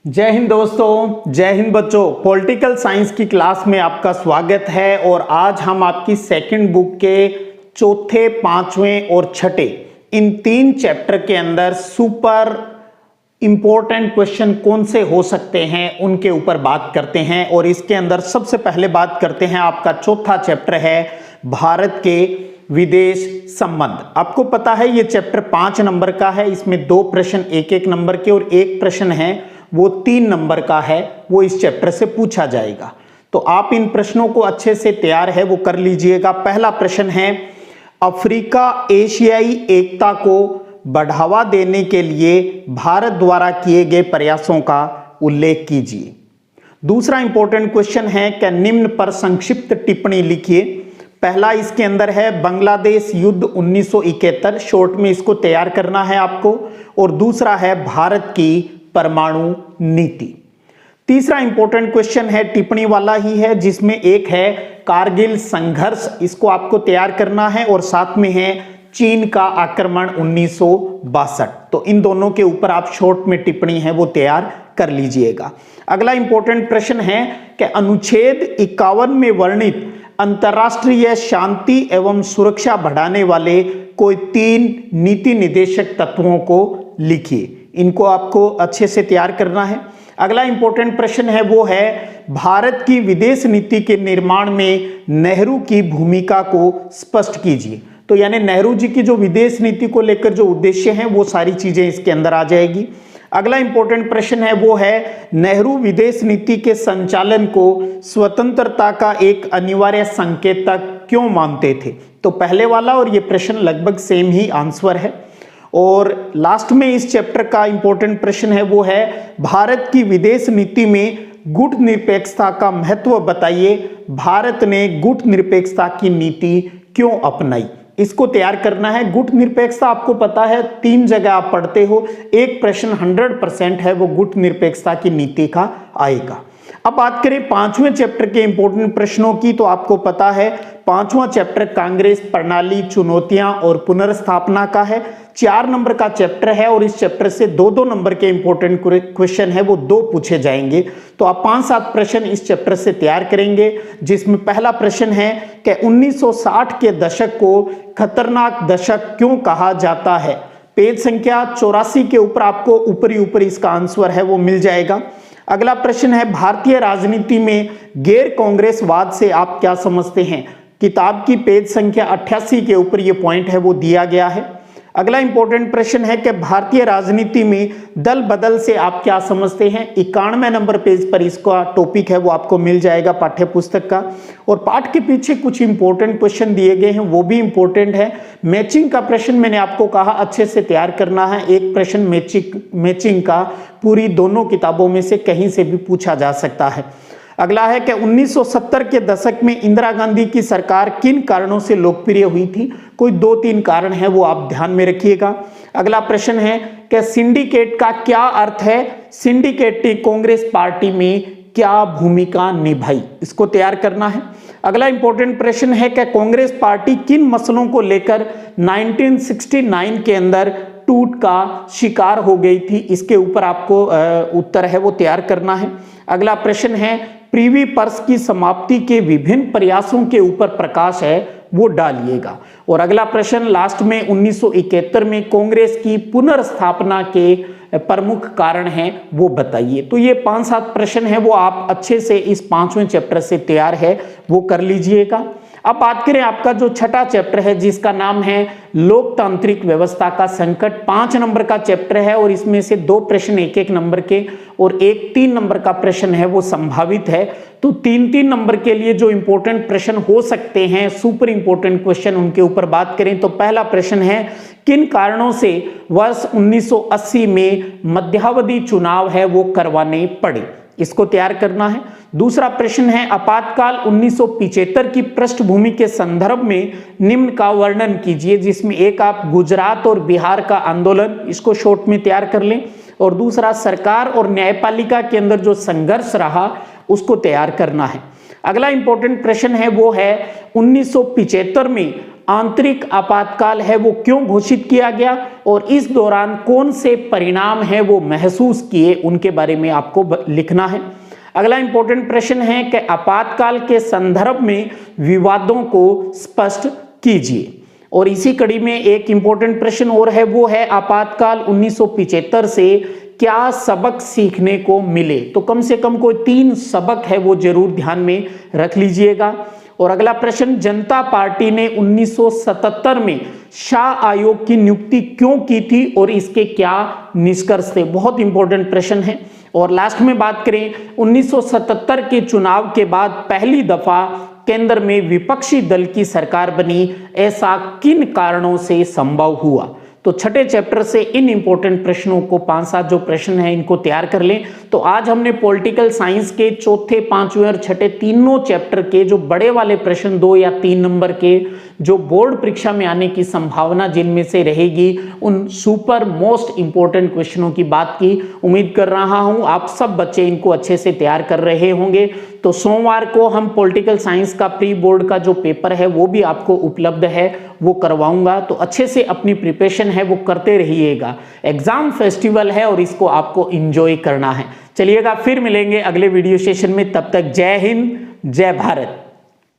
जय हिंद दोस्तों, जय हिंद बच्चों। पॉलिटिकल साइंस की क्लास में आपका स्वागत है। और आज हम आपकी सेकंड बुक के चौथे, पांचवें और छठे इन तीन चैप्टर के अंदर सुपर इंपॉर्टेंट क्वेश्चन कौन से हो सकते हैं उनके ऊपर बात करते हैं। और इसके अंदर सबसे पहले बात करते हैं, आपका चौथा चैप्टर है भारत के विदेश संबंध। आपको पता है ये चैप्टर 5 नंबर का है। इसमें 2 प्रश्न 1-1 नंबर के और एक प्रश्न है वो 3 नंबर का है, वो इस चैप्टर से पूछा जाएगा। तो आप इन प्रश्नों को अच्छे से तैयार है वो कर लीजिएगा। पहला प्रश्न है, अफ्रीका एशियाई एकता को बढ़ावा देने के लिए भारत द्वारा किए गए प्रयासों का उल्लेख कीजिए। दूसरा इंपॉर्टेंट क्वेश्चन है कि निम्न पर संक्षिप्त टिप्पणी लिखिए। पहला इसके अंदर है बांग्लादेश युद्ध 1971, शॉर्ट में इसको तैयार करना है आपको। और दूसरा है भारत की परमाणु नीति। तीसरा इंपॉर्टेंट क्वेश्चन है टिप्पणी वाला ही है, जिसमें एक है कारगिल संघर्ष, इसको आपको तैयार करना है। और साथ में है चीन का आक्रमण 1962। तो इन दोनों के ऊपर आप शॉर्ट में टिप्पणी है वो तैयार कर लीजिएगा। अगला इंपॉर्टेंट प्रश्न है कि अनुच्छेद 51 में वर्णित अंतरराष्ट्रीय शांति एवं सुरक्षा बढ़ाने वाले कोई 3 नीति निर्देशक तत्वों को लिखिए। इनको आपको अच्छे से तैयार करना है। अगला इंपॉर्टेंट प्रश्न है वो है भारत की विदेश नीति के निर्माण में नेहरू की भूमिका को स्पष्ट कीजिए। तो यानी नेहरू जी की जो विदेश नीति को लेकर जो उद्देश्य हैं वो सारी चीजें इसके अंदर आ जाएगी। अगला इंपॉर्टेंट प्रश्न है वो है नेहरू विदेश नीति के संचालन को स्वतंत्रता का एक अनिवार्य संकेतक क्यों मानते थे। तो पहले वाला और ये प्रश्न लगभग सेम ही आंसर है। और लास्ट में इस चैप्टर का इंपॉर्टेंट प्रश्न है वो है भारत की विदेश नीति में गुट निरपेक्षता का महत्व बताइए। भारत ने गुट निरपेक्षता की नीति क्यों अपनाई, इसको तैयार करना है। गुट निरपेक्षता आपको पता है 3 जगह आप पढ़ते हो, एक प्रश्न 100% है वो गुट निरपेक्षता की नीति का आएगा। अब बात करें 5वें चैप्टर के इंपॉर्टेंट प्रश्नों की, तो आपको पता है 5वां चैप्टर कांग्रेस प्रणाली, चुनौतियां और पुनर्स्थापना का है। 4 नंबर का चैप्टर है और इस चैप्टर से 2-2 नंबर के इंपॉर्टेंट क्वेश्चन है वो 2 पूछे जाएंगे। तो आप 5-7 प्रश्न इस चैप्टर से तैयार करेंगे, जिसमें पहला प्रश्न है कि 1960 के दशक को खतरनाक दशक क्यों कहा जाता है। पेज संख्या 84 के ऊपर आपको ऊपरी इसका आंसर है वो मिल जाएगा। अगला प्रश्न है भारतीय राजनीति में गैर कांग्रेसवाद से आप क्या समझते हैं। किताब की पेज संख्या 88 के ऊपर ये पॉइंट है वो दिया गया है। अगला इंपॉर्टेंट प्रश्न है कि भारतीय राजनीति में दल बदल से आप क्या समझते हैं। 91 नंबर पेज पर इसका टॉपिक है वो आपको मिल जाएगा पाठ्य पुस्तक का। और पाठ के पीछे कुछ इंपॉर्टेंट क्वेश्चन दिए गए हैं वो भी इंपॉर्टेंट है। मैचिंग का प्रश्न मैंने आपको कहा अच्छे से तैयार करना है। एक प्रश्न मैचिंग का पूरी दोनों किताबों में से कहीं से भी पूछा जा सकता है। अगला है कि 1970 के दशक में इंदिरा गांधी की सरकार किन कारणों से लोकप्रिय हुई थी। कोई 2-3 कारण है वो आप ध्यान में रखिएगा। अगला प्रश्न है कि सिंडिकेट का क्या अर्थ है। सिंडिकेट ने कांग्रेस पार्टी में क्या भूमिका निभाई, इसको तैयार करना है। अगला इंपॉर्टेंट प्रश्न है कि कांग्रेस पार्टी किन मसलों को लेकर 1969 के अंदर टूट का शिकार हो गई थी, इसके ऊपर आपको उत्तर है वो तैयार करना है। अगला प्रश्न है प्रिवी पर्स की समाप्ति के विभिन्न प्रयासों के ऊपर प्रकाश है वो डालिएगा। और अगला प्रश्न लास्ट में 1971 में कांग्रेस की पुनर्स्थापना के प्रमुख कारण हैं वो बताइए। तो ये 5-7 प्रश्न है वो आप अच्छे से इस 5वें चैप्टर से तैयार है वो कर लीजिएगा। अब बात करें आपका जो छठा चैप्टर है जिसका नाम है लोकतांत्रिक व्यवस्था का संकट। 5 नंबर का चैप्टर है और इसमें से 2 प्रश्न 1-1 नंबर के और एक 3 नंबर का प्रश्न है वो संभावित है। तो 3-3 नंबर के लिए जो इंपॉर्टेंट प्रश्न हो सकते हैं, सुपर इंपॉर्टेंट क्वेश्चन, उनके ऊपर बात करें तो पहला प्रश्न है किन कारणों से वर्ष 1980 में मध्यावधि चुनाव है वो करवाने पड़े, इसको तैयार करना है। दूसरा प्रश्न है आपातकाल 1975 की पृष्ठभूमि के संदर्भ में निम्न का वर्णन कीजिए, जिसमें एक आप गुजरात और बिहार का आंदोलन, इसको शॉर्ट में तैयार कर लें। और दूसरा सरकार और न्यायपालिका के अंदर जो संघर्ष रहा उसको तैयार करना है। अगला इंपॉर्टेंट प्रश्न है वो है 1975 में आंतरिक आपातकाल है वो क्यों घोषित किया गया और इस दौरान कौन से परिणाम है वो महसूस किए, उनके बारे में आपको लिखना है। अगला इंपॉर्टेंट प्रश्न है कि आपातकाल के संदर्भ में विवादों को स्पष्ट कीजिए। और इसी कड़ी में एक इंपॉर्टेंट प्रश्न और है, वो है आपातकाल 1975 से क्या सबक सीखने को मिले। तो कम से कम कोई 3 सबक है वो जरूर ध्यान में रख लीजिएगा। और अगला प्रश्न, जनता पार्टी ने 1977 में शाह आयोग की नियुक्ति क्यों की थी और इसके क्या निष्कर्ष थे। बहुत इंपॉर्टेंट प्रश्न है। और लास्ट में बात करें, 1977 के चुनाव के बाद पहली दफा केंद्र में विपक्षी दल की सरकार बनी, ऐसा किन कारणों से संभव हुआ। तो छठे चैप्टर से इन इंपॉर्टेंट प्रश्नों को 5-7 जो प्रश्न हैं इनको तैयार कर लें। तो आज हमने पॉलिटिकल साइंस के चौथे, पांचवें और छठे तीनों चैप्टर के जो बड़े वाले प्रश्न 2 या 3 नंबर के जो बोर्ड परीक्षा में आने की संभावना जिनमें से रहेगी, उन सुपर मोस्ट इंपॉर्टेंट क्वेश्चनों की बात की। उम्मीद कर रहा हूं आप सब बच्चे इनको अच्छे से तैयार कर रहे होंगे। तो सोमवार को हम पॉलिटिकल साइंस का प्री बोर्ड का जो पेपर है वो भी आपको उपलब्ध है, वो करवाऊंगा। तो अच्छे से अपनी प्रिपरेशन है वो करते रहिएगा। एग्जाम फेस्टिवल है और इसको आपको एंजॉय करना है। चलिएगा, फिर मिलेंगे अगले वीडियो सेशन में। तब तक जय हिंद, जय भारत।